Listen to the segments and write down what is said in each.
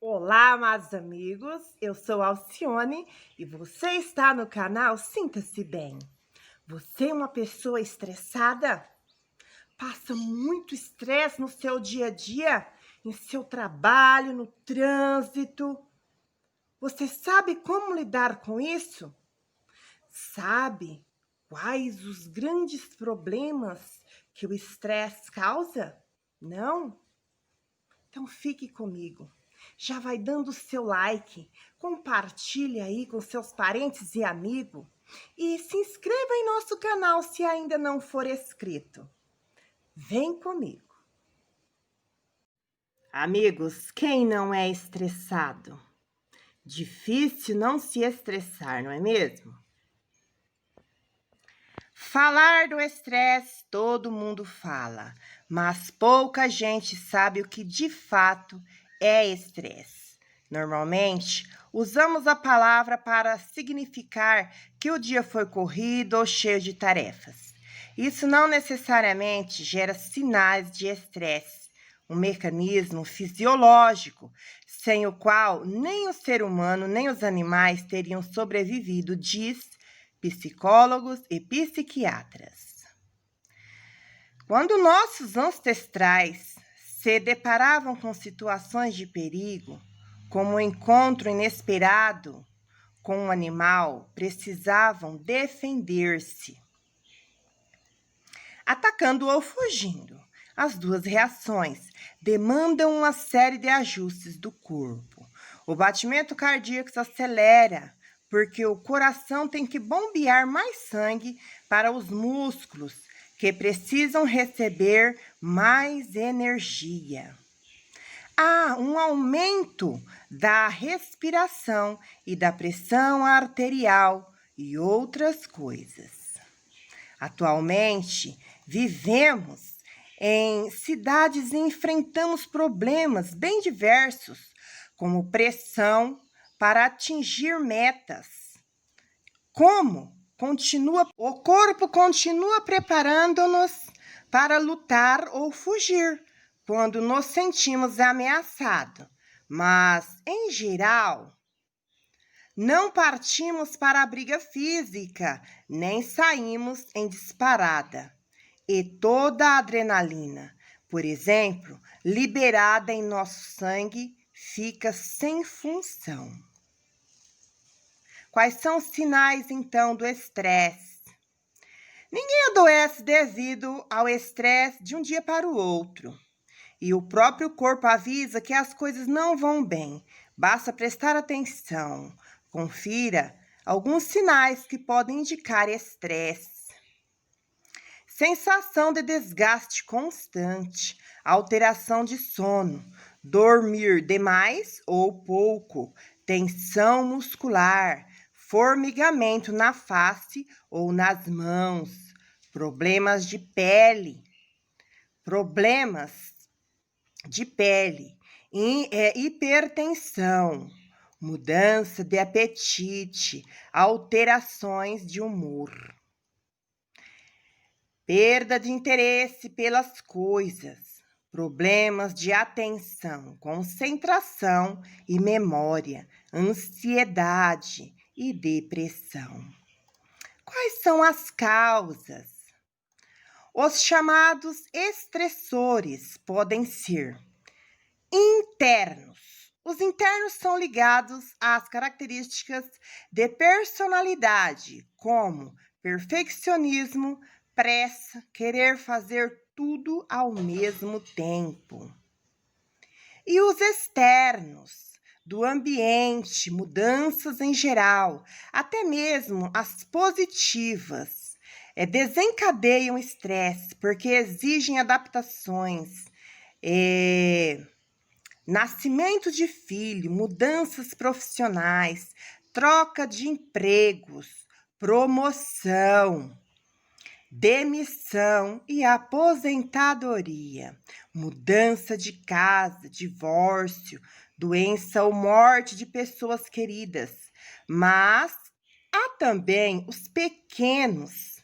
Olá, amados amigos, eu sou Alcione e você está no canal Sinta-se Bem. Você é uma pessoa estressada? Passa muito estresse no seu dia a dia, em seu trabalho, no trânsito? Você sabe como lidar com isso? Sabe quais os grandes problemas que o estresse causa? Não? Então fique comigo. Já vai dando o seu like, compartilhe aí com seus parentes e amigos e se inscreva em nosso canal se ainda não for inscrito. Vem comigo. Amigos, quem não é estressado? Difícil não se estressar, não é mesmo? Falar do estresse todo mundo fala, mas pouca gente sabe o que de fato é estresse. Normalmente, usamos a palavra para significar que o dia foi corrido ou cheio de tarefas. Isso não necessariamente gera sinais de estresse, um mecanismo fisiológico sem o qual nem o ser humano nem os animais teriam sobrevivido, diz psicólogos e psiquiatras. Quando nossos ancestrais se deparavam com situações de perigo, como o encontro inesperado com um animal, precisavam defender-se, atacando ou fugindo. As duas reações demandam uma série de ajustes do corpo. O batimento cardíaco se acelera, porque o coração tem que bombear mais sangue para os músculos, que precisam receber mais energia. Há um aumento da respiração e da pressão arterial e outras coisas. Atualmente, vivemos em cidades e enfrentamos problemas bem diversos, como pressão para atingir metas. O corpo continua preparando-nos para lutar ou fugir quando nos sentimos ameaçados, mas, em geral, não partimos para a briga física, nem saímos em disparada. E toda a adrenalina, por exemplo, liberada em nosso sangue, fica sem função. Quais são os sinais, então, do estresse? Ninguém adoece devido ao estresse de um dia para o outro. E o próprio corpo avisa que as coisas não vão bem. Basta prestar atenção. Confira alguns sinais que podem indicar estresse. Sensação de desgaste constante, alteração de sono, dormir demais ou pouco, tensão muscular, formigamento na face ou nas mãos, problemas de pele, hipertensão, mudança de apetite, alterações de humor, perda de interesse pelas coisas, problemas de atenção, concentração e memória, ansiedade e depressão. Quais são as causas? Os chamados estressores podem ser internos. Os internos são ligados às características de personalidade, como perfeccionismo, pressa, querer fazer tudo ao mesmo tempo. E os externos, do ambiente, mudanças em geral, até mesmo as positivas, desencadeiam estresse, porque exigem adaptações, nascimento de filho, mudanças profissionais, troca de empregos, promoção, demissão e aposentadoria, mudança de casa, divórcio, doença ou morte de pessoas queridas. Mas há também os pequenos,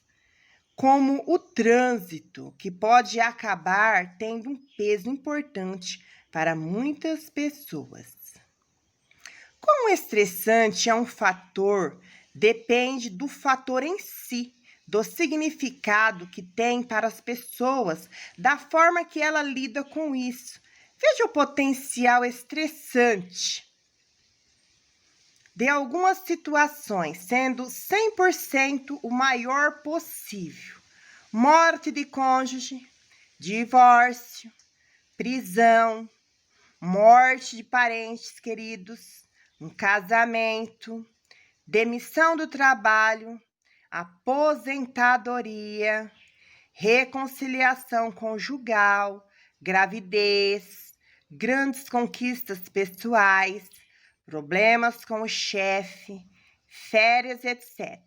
como o trânsito, que pode acabar tendo um peso importante para muitas pessoas. Quão estressante é um fator depende do fator em si, do significado que tem para as pessoas, da forma que ela lida com isso. Veja o potencial estressante de algumas situações, sendo 100% o maior possível. Morte de cônjuge, divórcio, prisão, morte de parentes queridos, um casamento, demissão do trabalho, aposentadoria, reconciliação conjugal, gravidez, grandes conquistas pessoais, problemas com o chefe, férias, etc.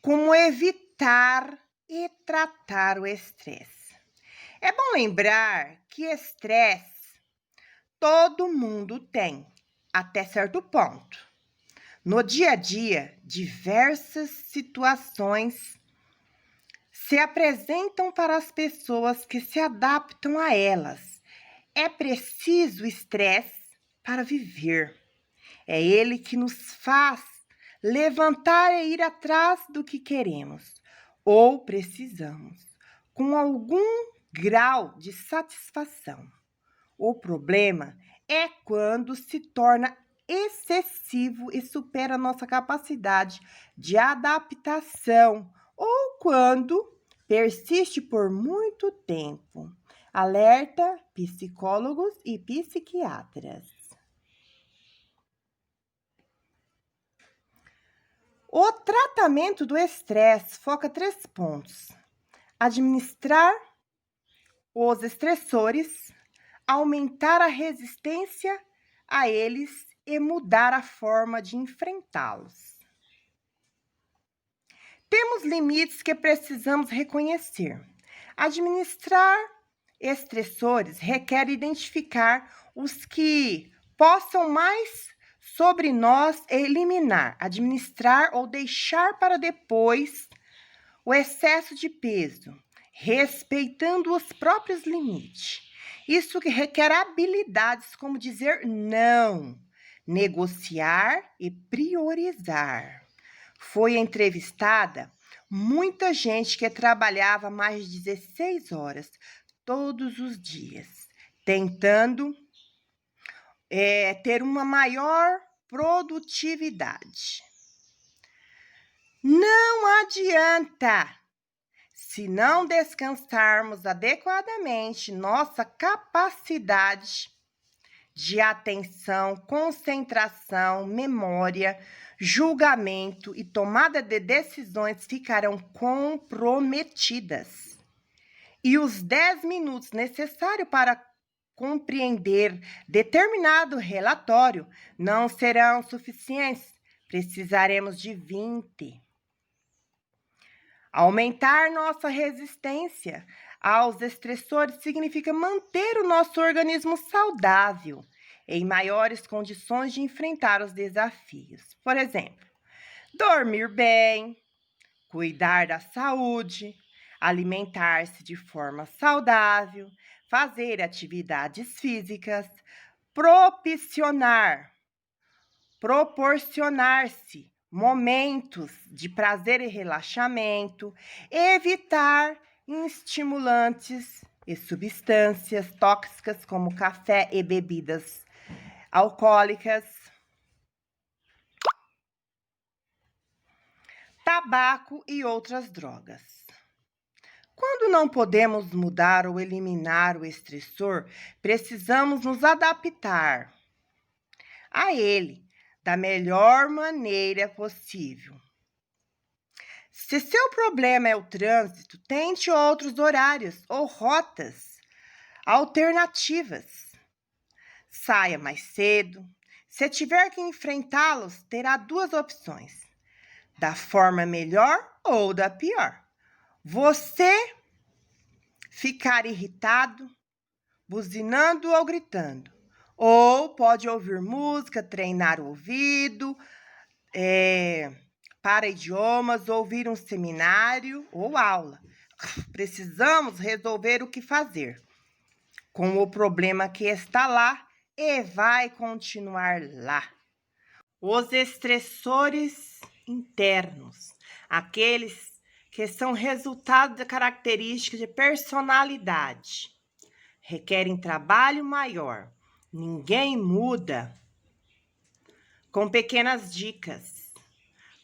Como evitar e tratar o estresse? É bom lembrar que estresse todo mundo tem, até certo ponto. No dia a dia, diversas situações se apresentam para as pessoas que se adaptam a elas. É preciso estresse para viver. É ele que nos faz levantar e ir atrás do que queremos ou precisamos, com algum grau de satisfação. O problema é quando se torna excessivo e supera nossa capacidade de adaptação ou quando persiste por muito tempo. Alerta psicólogos e psiquiatras. O tratamento do estresse foca 3 pontos: administrar os estressores, aumentar a resistência a eles e mudar a forma de enfrentá-los. Temos limites que precisamos reconhecer. Administrar estressores requer identificar os que possam mais sobre nós e eliminar, administrar ou deixar para depois o excesso de peso, respeitando os próprios limites. Isso que requer habilidades como dizer não, negociar e priorizar. Foi entrevistada muita gente que trabalhava mais de 16 horas todos os dias, tentando ter uma maior produtividade. Não adianta. Se não descansarmos adequadamente, nossa capacidade de atenção, concentração, memória, julgamento e tomada de decisões ficarão comprometidas. E os 10 minutos necessários para compreender determinado relatório não serão suficientes. Precisaremos de 20. Aumentar nossa resistência aos estressores significa manter o nosso organismo saudável, em maiores condições de enfrentar os desafios. Por exemplo, dormir bem, cuidar da saúde, alimentar-se de forma saudável, fazer atividades físicas, proporcionar-se momentos de prazer e relaxamento, evitar estimulantes e substâncias tóxicas como café e bebidas alcoólicas, tabaco e outras drogas. Quando não podemos mudar ou eliminar o estressor, precisamos nos adaptar a ele da melhor maneira possível. Se seu problema é o trânsito, tente outros horários ou rotas alternativas. Saia mais cedo. Se tiver que enfrentá-los, terá 2 opções: da forma melhor ou da pior. Você ficar irritado, buzinando ou gritando. Ou pode ouvir música, treinar o ouvido, para idiomas, ouvir um seminário ou aula. Precisamos resolver o que fazer com o problema que está lá e vai continuar lá. Os estressores internos, aqueles que são resultado da característica de personalidade, requerem trabalho maior. Ninguém muda com pequenas dicas.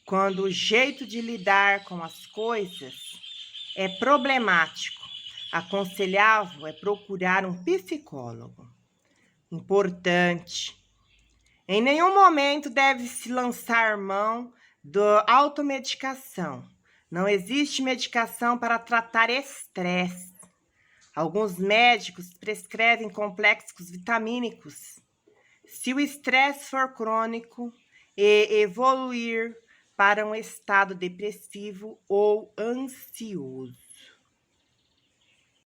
Quando o jeito de lidar com as coisas é problemático, aconselhável é procurar um psicólogo. Importante. Em nenhum momento deve-se lançar mão da automedicação. Não existe medicação para tratar estresse. Alguns médicos prescrevem complexos vitamínicos. Se o estresse for crônico e evoluir para um estado depressivo ou ansioso.